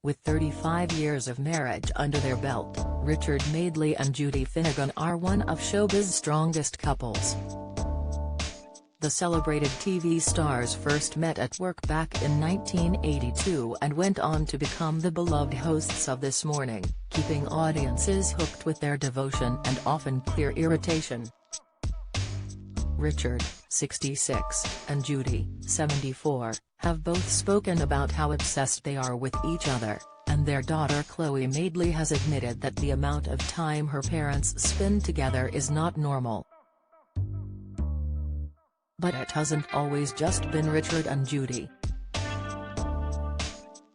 With 35 years of marriage under their belt, Richard Madeley and Judy Finnegan are one of showbiz's strongest couples. The celebrated TV stars first met at work back in 1982 and went on to become the beloved hosts of This Morning, keeping audiences hooked with their devotion and often clear irritation. Richard, 66, and Judy, 74, have both spoken about how obsessed they are with each other, and their daughter Chloe Madeley has admitted that the amount of time her parents spend together is not normal. But it hasn't always just been Richard and Judy.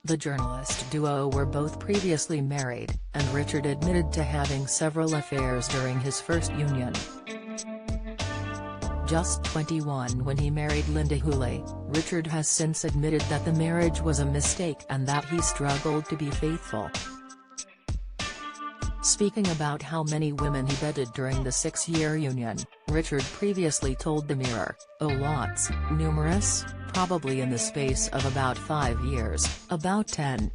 The journalist duo were both previously married, and Richard admitted to having several affairs during his first union. Just 21 when he married Linda Hooley, Richard has since admitted that the marriage was a mistake and that he struggled to be faithful. Speaking about how many women he bedded during the 6-year union, Richard previously told The Mirror, "Oh, lots, numerous, probably in the space of about 5 years, about 10.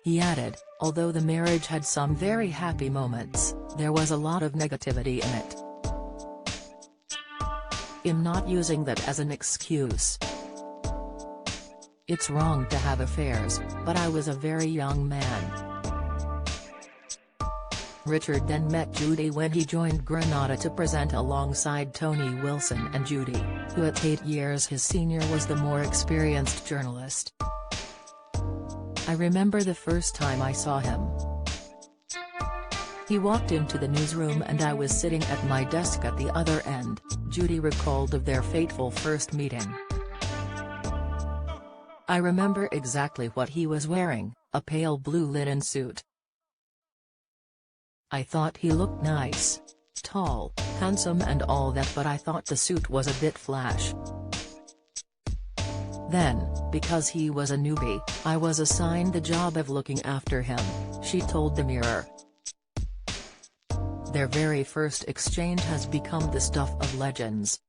He added, although the marriage had some very happy moments, there was a lot of negativity in it. I'm not using that as an excuse. It's wrong to have affairs, but I was a very young man." Richard then met Judy when he joined Granada to present alongside Tony Wilson and Judy, who at 8 years his senior was the more experienced journalist. "I remember the first time I saw him. He walked into the newsroom and I was sitting at my desk at the other end," Judy recalled of their fateful first meeting. "I remember exactly what he was wearing, a pale blue linen suit. I thought he looked nice. Tall, handsome and all that, but I thought the suit was a bit flash. Then, because he was a newbie, I was assigned the job of looking after him," she told The Mirror. Their very first exchange has become the stuff of legends.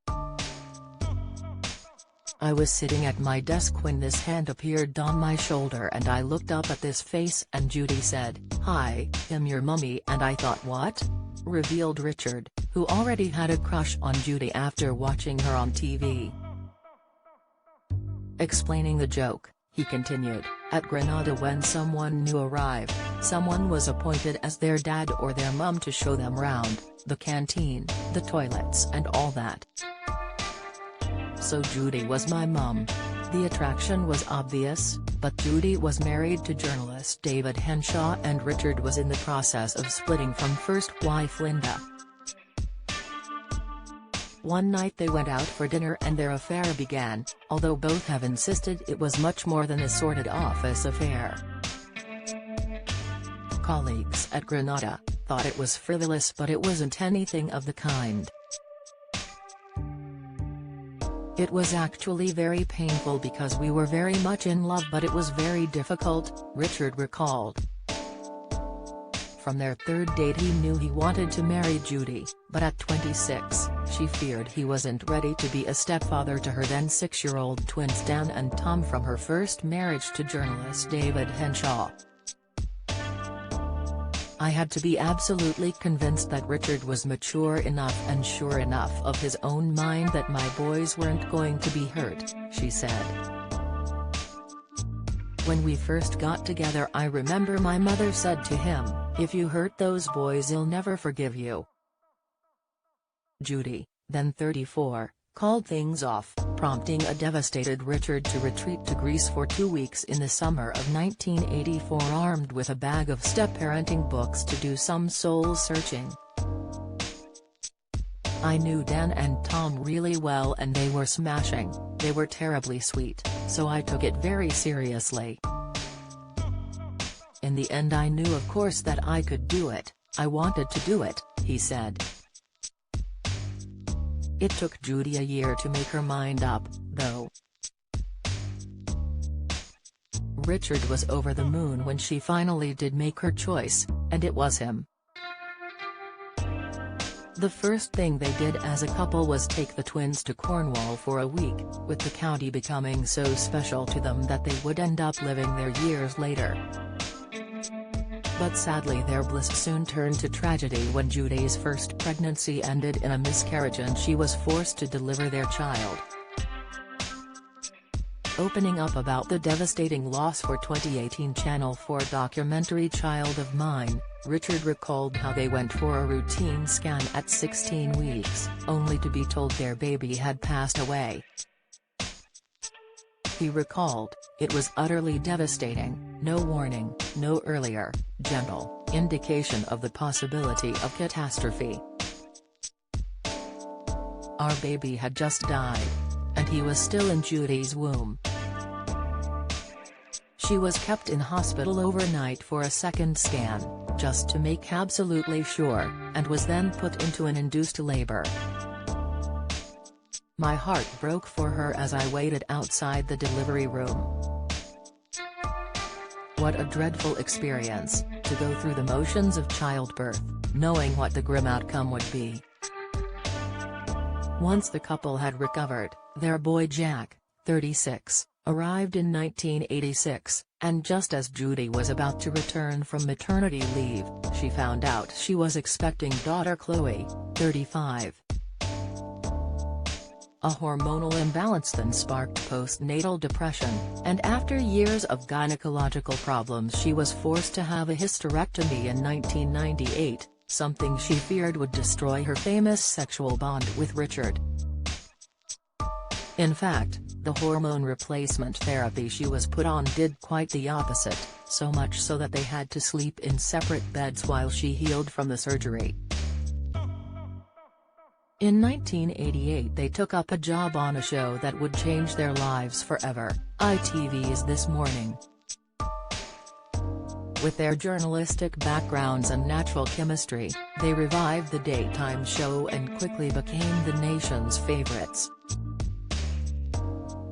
"I was sitting at my desk when this hand appeared on my shoulder and I looked up at this face and Judy said, 'Hi, I'm your mummy,' and I thought, what?" revealed Richard, who already had a crush on Judy after watching her on TV. Explaining the joke, he continued, "At Granada when someone new arrived, someone was appointed as their dad or their mum to show them round, the canteen, the toilets and all that. So Judy was my mum. The attraction was obvious, but Judy was married to journalist David Henshaw and Richard was in the process of splitting from first wife Linda. One night they went out for dinner and their affair began, although both have insisted it was much more than a sordid office affair. Colleagues at Granada thought it was frivolous, but it wasn't anything of the kind. It was actually very painful because we were very much in love, but it was very difficult," Richard recalled. From their third date he knew he wanted to marry Judy, but at 26, she feared he wasn't ready to be a stepfather to her then 6-year-old twins Dan and Tom from her first marriage to journalist David Henshaw. "I had to be absolutely convinced that Richard was mature enough and sure enough of his own mind that my boys weren't going to be hurt," she said. "When we first got together I remember my mother said to him, 'If you hurt those boys he'll never forgive you.'" Judy, then 34, called things off, prompting a devastated Richard to retreat to Greece for 2 weeks in the summer of 1984 armed with a bag of step-parenting books to do some soul-searching. "I knew Dan and Tom really well and they were smashing, they were terribly sweet, so I took it very seriously. In the end I knew of course that I could do it, I wanted to do it," he said. It took Judy a year to make her mind up, though. Richard was over the moon when she finally did make her choice, and it was him. The first thing they did as a couple was take the twins to Cornwall for a week, with the county becoming so special to them that they would end up living there years later. But sadly their bliss soon turned to tragedy when Judy's first pregnancy ended in a miscarriage and she was forced to deliver their child. Opening up about the devastating loss for 2018 Channel 4 documentary Child of Mine, Richard recalled how they went for a routine scan at 16 weeks, only to be told their baby had passed away. He recalled, "It was utterly devastating, no warning, no earlier, gentle, indication of the possibility of catastrophe. Our baby had just died. And he was still in Judy's womb. She was kept in hospital overnight for a second scan, just to make absolutely sure, and was then put into an induced labor. My heart broke for her as I waited outside the delivery room. What a dreadful experience, to go through the motions of childbirth, knowing what the grim outcome would be." Once the couple had recovered, their boy Jack, 36, arrived in 1986, and just as Judy was about to return from maternity leave, she found out she was expecting daughter Chloe, 35. A hormonal imbalance then sparked postnatal depression, and after years of gynecological problems she was forced to have a hysterectomy in 1998, something she feared would destroy her famous sexual bond with Richard. In fact, the hormone replacement therapy she was put on did quite the opposite, so much so that they had to sleep in separate beds while she healed from the surgery. In 1988 they took up a job on a show that would change their lives forever, ITV's This Morning. With their journalistic backgrounds and natural chemistry, they revived the daytime show and quickly became the nation's favorites.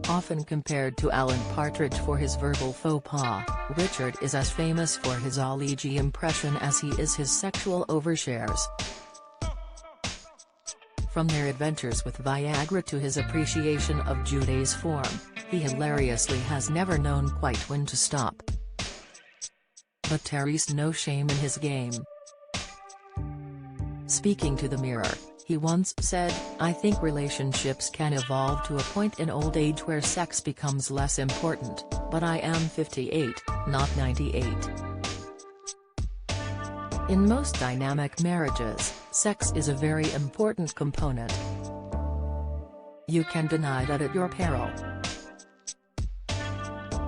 Often compared to Alan Partridge for his verbal faux pas, Richard is as famous for his Ali G impression as he is his sexual overshares. From their adventures with Viagra to his appreciation of Judy's form, he hilariously has never known quite when to stop. But Terry's no shame in his game. Speaking to the Mirror, he once said, "I think relationships can evolve to a point in old age where sex becomes less important, but I am 58, not 98. In most dynamic marriages, sex is a very important component. You can deny that at your peril."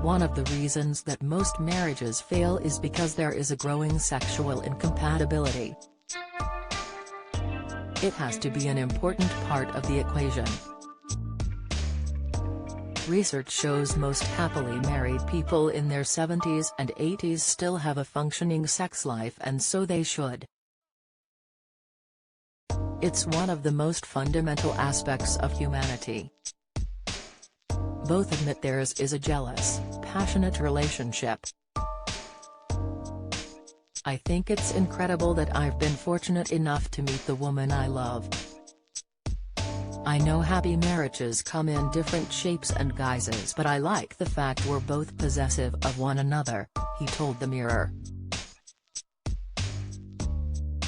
One of the reasons that most marriages fail is because there is a growing sexual incompatibility. It has to be an important part of the equation. Research shows most happily married people in their 70s and 80s still have a functioning sex life, and so they should. It's one of the most fundamental aspects of humanity. Both admit theirs is a jealous, passionate relationship. I think it's incredible that I've been fortunate enough to meet the woman I love. I know happy marriages come in different shapes and guises, but I like the fact we're both possessive of one another, he told the Mirror.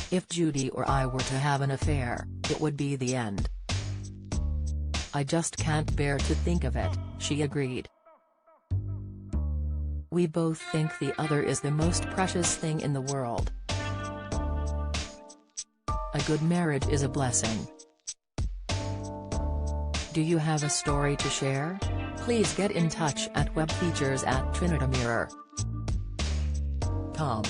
If Judy or I were to have an affair, it would be the end. I just can't bear to think of it, she agreed. We both think the other is the most precious thing in the world. A good marriage is a blessing. Do you have a story to share? Please get in touch at webfeatures@trinitymirror.com.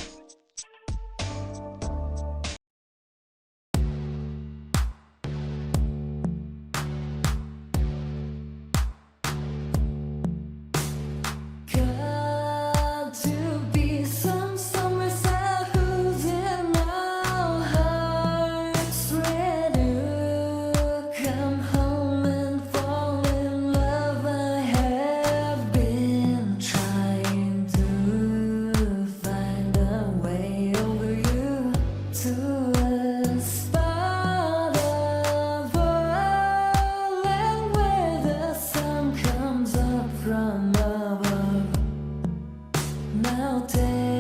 Trying to find a I'll take